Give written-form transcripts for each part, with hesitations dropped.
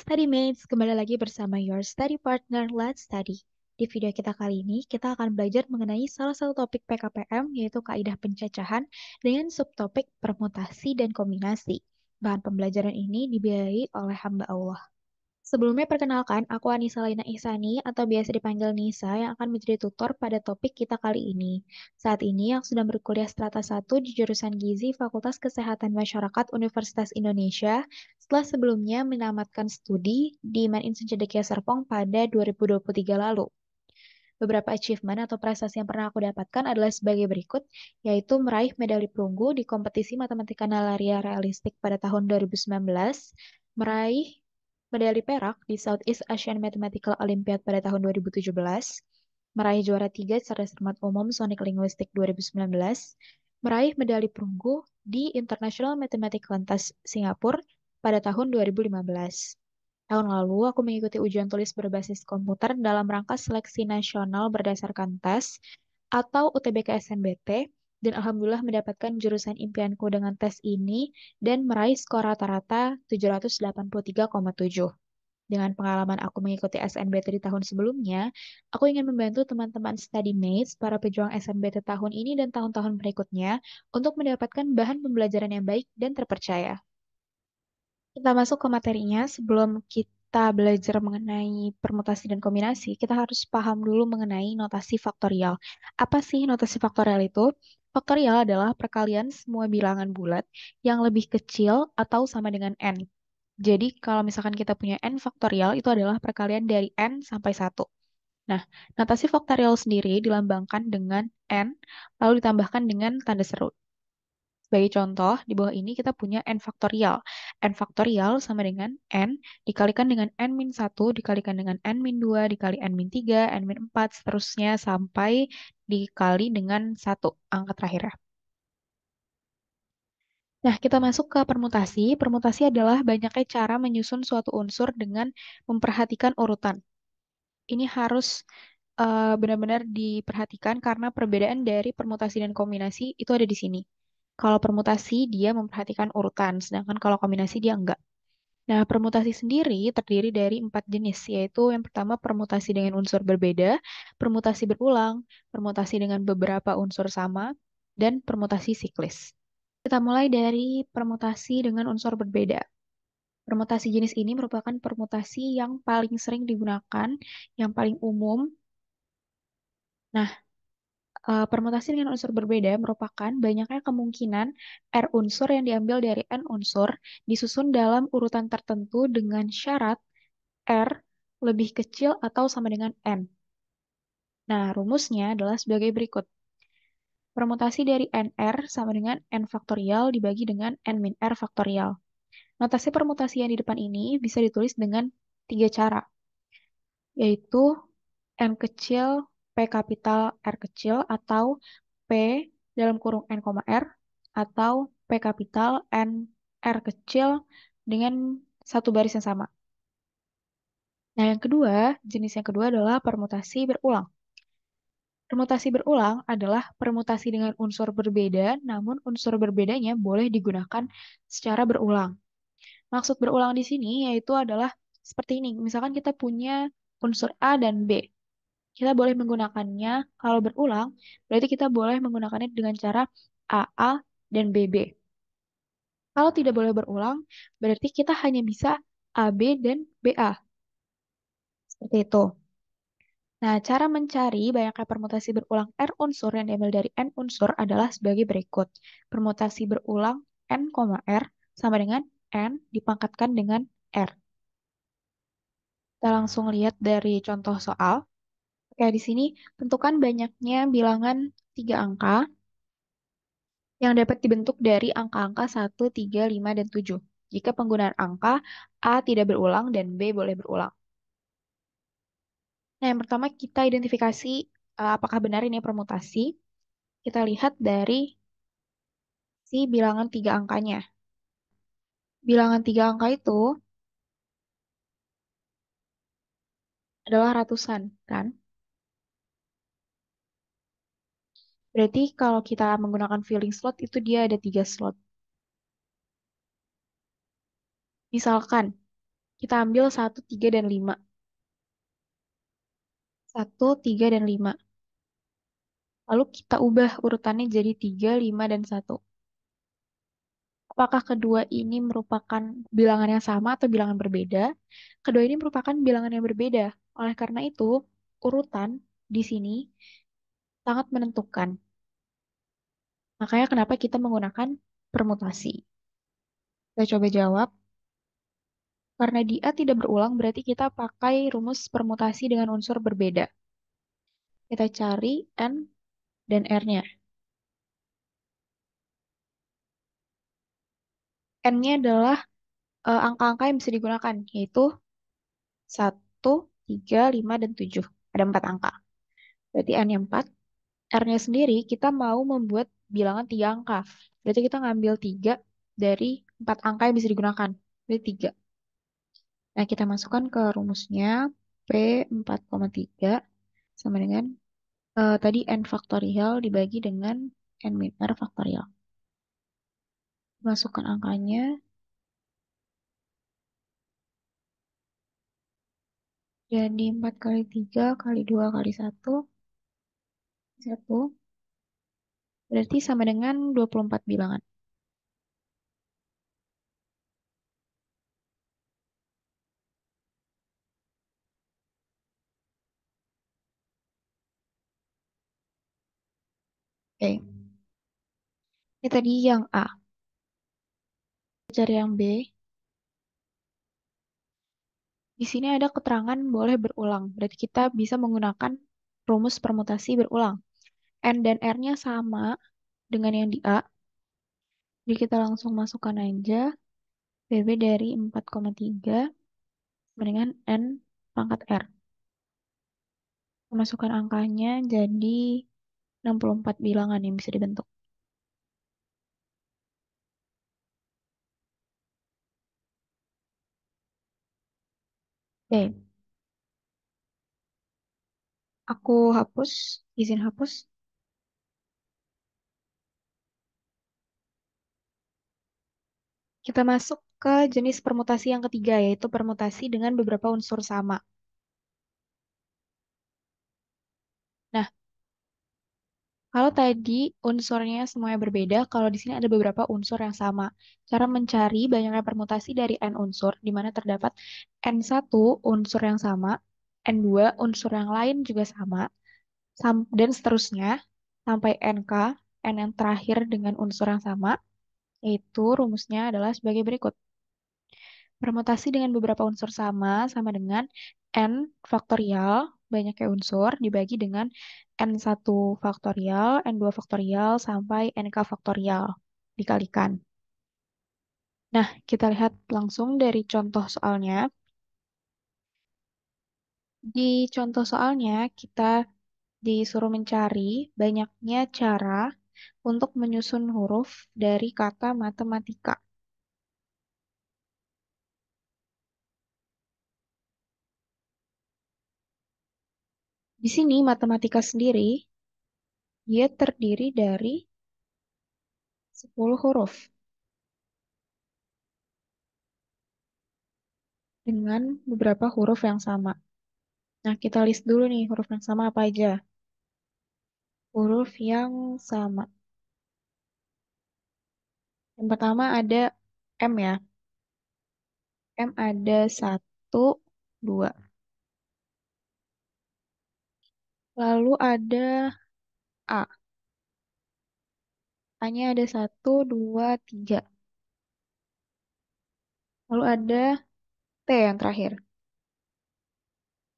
Study Mates, kembali lagi bersama your study partner, Let's Study. Di video kita kali ini, kita akan belajar mengenai salah satu topik PKPM, yaitu kaidah pencacahan dengan subtopik permutasi dan kombinasi. Bahan pembelajaran ini dibiayai oleh hamba Allah. Sebelumnya perkenalkan, aku Anissa Laina Ihsani atau biasa dipanggil Nisa yang akan menjadi tutor pada topik kita kali ini. Saat ini aku sedang berkuliah strata 1 di jurusan Gizi Fakultas Kesehatan Masyarakat Universitas Indonesia setelah sebelumnya menamatkan studi di Maninstitut Cendekia Serpong pada 2023 lalu. Beberapa achievement atau prestasi yang pernah aku dapatkan adalah sebagai berikut, yaitu meraih medali perunggu di kompetisi matematika nalaria realistik pada tahun 2019, meraih medali perak di Southeast Asian Mathematical Olympiad pada tahun 2017, meraih juara 3 cerdas cermat umum Sonic Linguistic 2019, meraih medali perunggu di International Mathematics Contest Singapura pada tahun 2015. Tahun lalu, aku mengikuti ujian tulis berbasis komputer dalam rangka seleksi nasional berdasarkan tes atau UTBK SNBT, dan alhamdulillah mendapatkan jurusan impianku dengan tes ini dan meraih skor rata-rata 783,7. Dengan pengalaman aku mengikuti SNBT di tahun sebelumnya, aku ingin membantu teman-teman study mates, para pejuang SNBT tahun ini dan tahun-tahun berikutnya untuk mendapatkan bahan pembelajaran yang baik dan terpercaya. Kita masuk ke materinya. Sebelum kita belajar mengenai permutasi dan kombinasi, kita harus paham dulu mengenai notasi faktorial. Apa sih notasi faktorial itu? Faktorial adalah perkalian semua bilangan bulat yang lebih kecil atau sama dengan n. Jadi, kalau misalkan kita punya n faktorial, itu adalah perkalian dari n sampai 1. Nah, notasi faktorial sendiri dilambangkan dengan n, lalu ditambahkan dengan tanda seru. Sebagai contoh, di bawah ini kita punya n faktorial. N faktorial sama dengan n dikalikan dengan n-1, dikalikan dengan n-2, dikali n-3, n-4, seterusnya sampai dikali dengan 1, angka terakhirnya. Nah, kita masuk ke permutasi. Permutasi adalah banyaknya cara menyusun suatu unsur dengan memperhatikan urutan. Ini harus benar-benar diperhatikan karena perbedaan dari permutasi dan kombinasi itu ada di sini. Kalau permutasi dia memperhatikan urutan, sedangkan kalau kombinasi dia enggak. Nah, permutasi sendiri terdiri dari 4 jenis, yaitu yang pertama permutasi dengan unsur berbeda, permutasi berulang, permutasi dengan beberapa unsur sama, dan permutasi siklis. Kita mulai dari permutasi dengan unsur berbeda. Permutasi jenis ini merupakan permutasi yang paling sering digunakan, yang paling umum. Nah, permutasi dengan unsur berbeda merupakan banyaknya kemungkinan R unsur yang diambil dari N unsur disusun dalam urutan tertentu dengan syarat R lebih kecil atau sama dengan N. Nah, rumusnya adalah sebagai berikut. Permutasi dari NR sama dengan N faktorial dibagi dengan N min R faktorial. Notasi permutasi yang di depan ini bisa ditulis dengan 3 cara, yaitu N kecil, P kapital, R kecil, atau P dalam kurung N, R, atau P kapital, N, R kecil dengan satu baris yang sama. Nah, yang kedua, jenis yang kedua adalah permutasi berulang. Permutasi berulang adalah permutasi dengan unsur berbeda, namun unsur berbedanya boleh digunakan secara berulang. Maksud berulang di sini yaitu adalah seperti ini. Misalkan kita punya unsur A dan B. Kita boleh menggunakannya kalau berulang, berarti kita boleh menggunakannya dengan cara AA dan BB. Kalau tidak boleh berulang, berarti kita hanya bisa AB dan BA. Seperti itu. Nah, cara mencari banyaknya permutasi berulang R unsur yang diambil dari N unsur adalah sebagai berikut. Permutasi berulang N, R sama dengan N dipangkatkan dengan R. Kita langsung lihat dari contoh soal. Oke, di sini tentukan banyaknya bilangan 3 angka yang dapat dibentuk dari angka-angka 1, 3, 5, dan 7. Jika penggunaan angka A tidak berulang dan B boleh berulang. Nah, yang pertama kita identifikasi apakah benar ini permutasi. Kita lihat dari si bilangan 3 angkanya. Bilangan 3 angka itu adalah ratusan, kan? Berarti kalau kita menggunakan filling slot itu dia ada 3 slot. Misalkan Kita ambil satu, 3, dan 5. Satu, 3, dan 5. Lalu kita ubah urutannya jadi 3, 5, dan satu. Apakah kedua ini merupakan bilangan yang sama atau bilangan berbeda? Kedua ini merupakan bilangan yang berbeda. Oleh karena itu, urutan di sini sangat menentukan. Makanya kenapa kita menggunakan permutasi. Kita coba jawab. Karena di A tidak berulang, berarti kita pakai rumus permutasi dengan unsur berbeda. Kita cari N dan R-nya. N-nya adalah angka-angka yang bisa digunakan, yaitu satu, 3, 5, dan 7. Ada 4 angka. Berarti N-nya 4. R-nya sendiri kita mau membuat bilangan 3 angka. Berarti kita ngambil 3 dari 4 angka yang bisa digunakan. Berarti 3. Nah, kita masukkan ke rumusnya P 4,3 sama dengan tadi N faktorial dibagi dengan N min R faktorial. Masukkan angkanya. Jadi 4 kali 3 kali 2 kali 1. 1. Berarti sama dengan 24 bilangan. Oke. Ini tadi yang A. Cari yang B. Di sini ada keterangan boleh berulang. Berarti kita bisa menggunakan rumus permutasi berulang. N dan R-nya sama dengan yang di A. Jadi kita langsung masukkan aja. PB dari 4,3 sama dengan N pangkat R. Masukkan angkanya jadi 64 bilangan yang bisa dibentuk. Oke, aku hapus, izin hapus. Kita masuk ke jenis permutasi yang ketiga, yaitu permutasi dengan beberapa unsur sama. Nah, kalau tadi unsurnya semuanya berbeda, kalau di sini ada beberapa unsur yang sama. Cara mencari banyaknya permutasi dari n unsur, di mana terdapat n1 unsur yang sama, n2 unsur yang lain juga sama, dan seterusnya sampai nk, n yang terakhir dengan unsur yang sama, yaitu rumusnya adalah sebagai berikut. Permutasi dengan beberapa unsur sama dengan n faktorial, banyaknya unsur, dibagi dengan n1 faktorial, n2 faktorial, sampai nk faktorial, dikalikan. Nah, kita lihat langsung dari contoh soalnya. Di contoh soalnya, kita disuruh mencari banyaknya cara untuk menyusun huruf dari kata matematika. Di sini matematika sendiri, dia terdiri dari 10 huruf dengan beberapa huruf yang sama. Nah, kita list dulu nih huruf yang sama apa aja. Huruf yang sama. Yang pertama ada M ya. M ada satu, dua. Lalu ada A. A-nya ada satu, dua, tiga. Lalu ada T yang terakhir.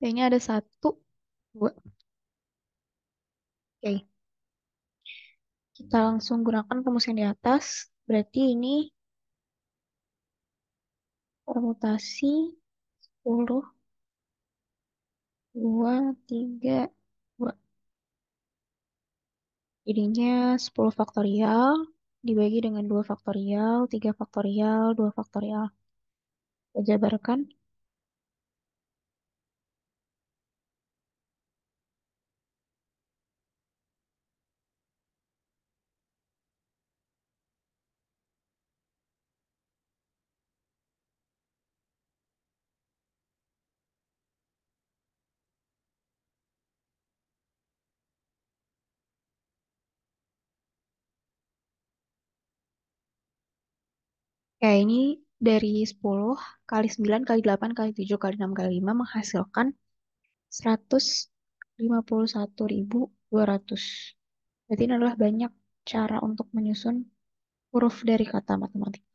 T-nya ada satu, dua. Oke, kita langsung gunakan rumus yang di atas. Berarti ini permutasi 10, 2, 3, 2. Jadinya 10 faktorial dibagi dengan 2 faktorial, 3 faktorial, 2 faktorial. Kita jabarkan. Ya, ini dari 10 kali 9 kali 8 kali 7 kali 6 kali 5 menghasilkan 151.200. Berarti ini adalah banyak cara untuk menyusun huruf dari kata matematika.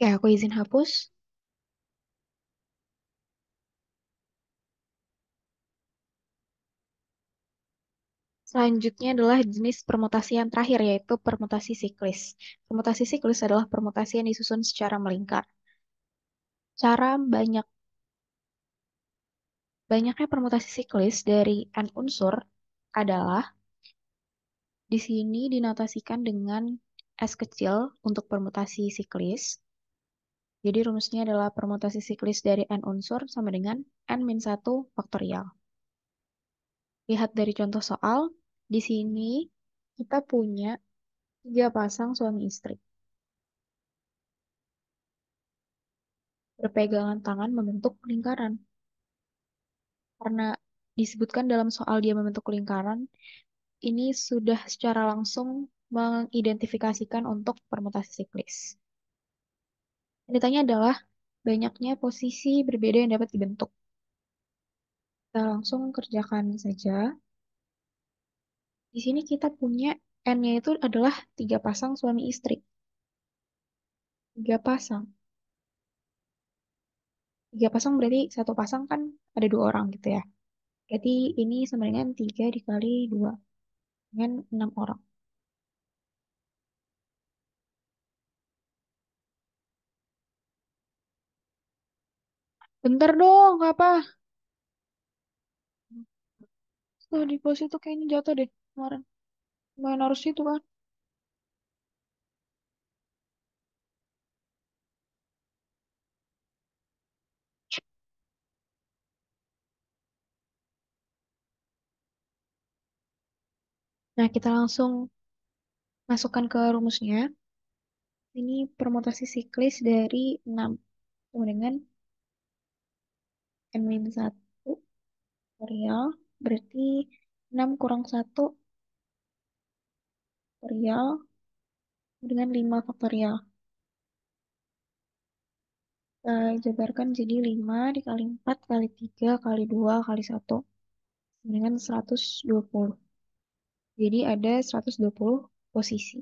Ya, aku izin hapus. Selanjutnya adalah jenis permutasi yang terakhir, yaitu permutasi siklis. Permutasi siklis adalah permutasi yang disusun secara melingkar. Cara banyaknya permutasi siklis dari n unsur adalah di sini dinotasikan dengan S kecil untuk permutasi siklis. Jadi rumusnya adalah permutasi siklis dari n unsur sama dengan n-1 faktorial. Lihat dari contoh soal, di sini kita punya tiga pasang suami istri. Berpegangan tangan membentuk lingkaran. Karena disebutkan dalam soal dia membentuk lingkaran, ini sudah secara langsung mengidentifikasikan untuk permutasi siklis. Yang ditanya adalah banyaknya posisi berbeda yang dapat dibentuk. Kita langsung kerjakan saja. Di sini kita punya N-nya itu adalah tiga pasang suami istri. Tiga pasang. Tiga pasang berarti satu pasang kan ada dua orang gitu ya. Jadi ini sama dengan 3 dikali 2 dengan 6 orang. Bentar dong, apa? Tuh di pos itu kayaknya jatuh deh kemarin. Main harus itu kan. Nah, kita langsung masukkan ke rumusnya. Ini permutasi siklis dari 6 sama dengan n-1 faktorial. Berarti 6 kurang 1 faktorial dengan 5 faktorial. Kita jabarkan jadi 5 dikali 4 kali 3 kali 2 kali 1 dengan 120. Jadi ada 120 posisi.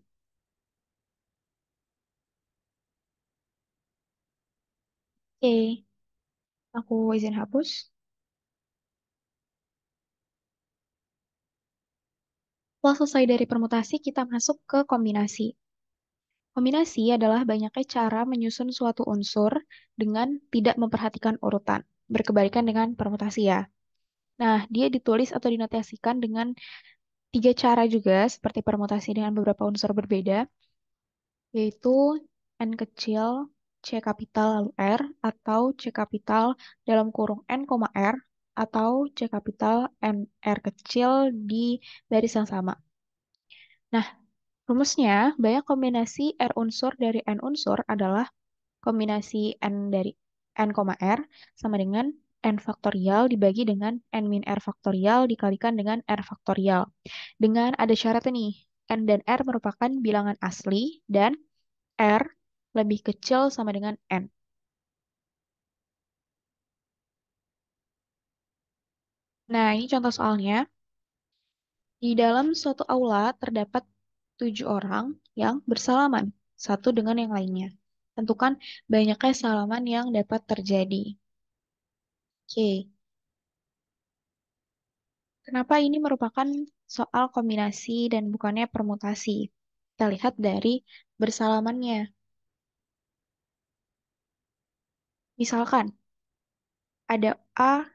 Oke, aku izin hapus. Setelah selesai dari permutasi, kita masuk ke kombinasi. Kombinasi adalah banyaknya cara menyusun suatu unsur dengan tidak memperhatikan urutan. Berkebalikan dengan permutasi ya. Nah, dia ditulis atau dinotasikan dengan tiga cara juga, seperti permutasi dengan beberapa unsur berbeda, yaitu N kecil, C kapital lalu R, atau C kapital dalam kurung N, R, atau C kapital N R kecil di baris yang sama. Nah, rumusnya, banyak kombinasi R unsur dari N unsur adalah kombinasi N dari N, R sama dengan N faktorial dibagi dengan N min R faktorial dikalikan dengan R faktorial. Dengan ada syarat nih, N dan R merupakan bilangan asli dan R lebih kecil sama dengan N. Nah, ini contoh soalnya. Di dalam suatu aula terdapat 7 orang yang bersalaman, satu dengan yang lainnya. Tentukan banyaknya salaman yang dapat terjadi. Oke, kenapa ini merupakan soal kombinasi dan bukannya permutasi? Kita lihat dari bersalamannya. Misalkan, ada A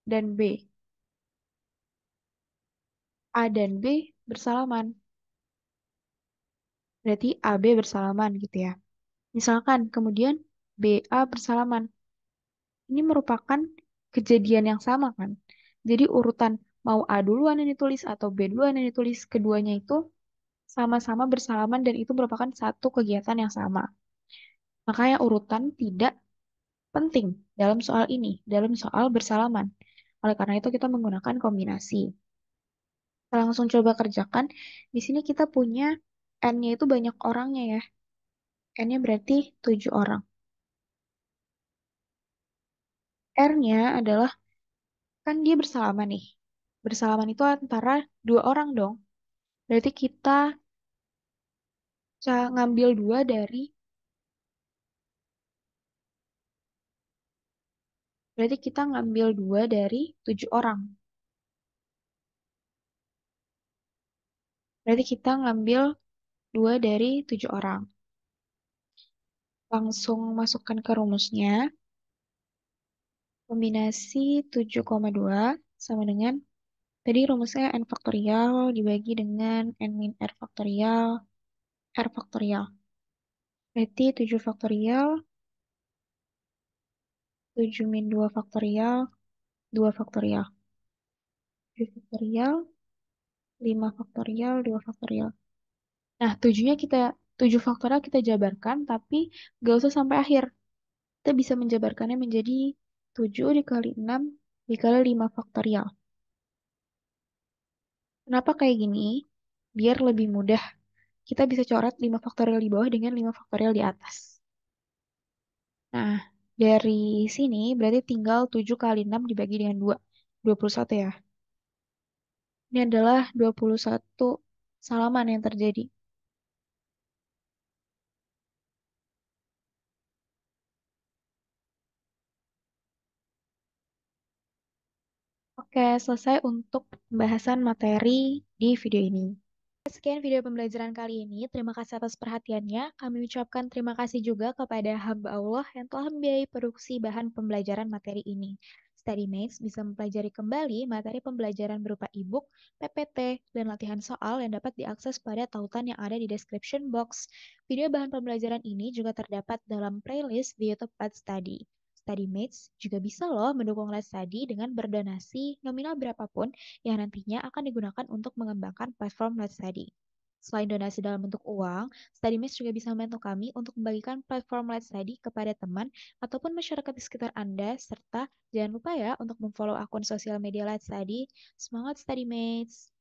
dan B. A dan B bersalaman. Berarti AB bersalaman gitu ya. Misalkan, kemudian BA bersalaman. Ini merupakan kejadian yang sama kan? Jadi urutan mau A duluan yang ditulis atau B duluan yang ditulis, keduanya itu sama-sama bersalaman dan itu merupakan satu kegiatan yang sama. Makanya urutan tidak penting dalam soal ini, dalam soal bersalaman. Oleh karena itu kita menggunakan kombinasi. Kita langsung coba kerjakan. Di sini kita punya N-nya itu banyak orangnya ya. N-nya berarti 7 orang. R-nya adalah, kan dia bersalaman nih. Bersalaman itu antara dua orang dong. Berarti kita ngambil dua dari, berarti kita ngambil dua dari 7 orang. Berarti kita ngambil dua dari 7 orang. Langsung masukkan ke rumusnya. Kombinasi 7,2 sama dengan, tadi rumusnya n faktorial dibagi dengan n min r faktorial, r faktorial. Berarti 7 faktorial, 7 min 2 faktorial, 2 faktorial. 7 faktorial, 5 faktorial, 2 faktorial. Nah, 7 faktorial kita jabarkan, tapi gak usah sampai akhir. Kita bisa menjabarkannya menjadi 7 dikali 6 dikali 5 faktorial. Kenapa kayak gini? Biar lebih mudah. Kita bisa coret 5 faktorial di bawah dengan 5 faktorial di atas. Nah, dari sini berarti tinggal 7 kali 6 dibagi dengan 2. 21 ya. Ini adalah 21 salaman yang terjadi. Oke, selesai untuk pembahasan materi di video ini. Sekian video pembelajaran kali ini. Terima kasih atas perhatiannya. Kami ucapkan terima kasih juga kepada hamba Allah yang telah membiayai produksi bahan pembelajaran materi ini. StudyMates bisa mempelajari kembali materi pembelajaran berupa e-book, PPT, dan latihan soal yang dapat diakses pada tautan yang ada di description box. Video bahan pembelajaran ini juga terdapat dalam playlist di YouTube Let's Study. StudyMates juga bisa loh mendukung Let's Study dengan berdonasi nominal berapapun yang nantinya akan digunakan untuk mengembangkan platform Let's Study. Selain donasi dalam bentuk uang, StudyMates juga bisa membantu kami untuk membagikan platform Let's Study kepada teman ataupun masyarakat di sekitar Anda, serta jangan lupa ya untuk memfollow akun sosial media Let's Study. Semangat StudyMates!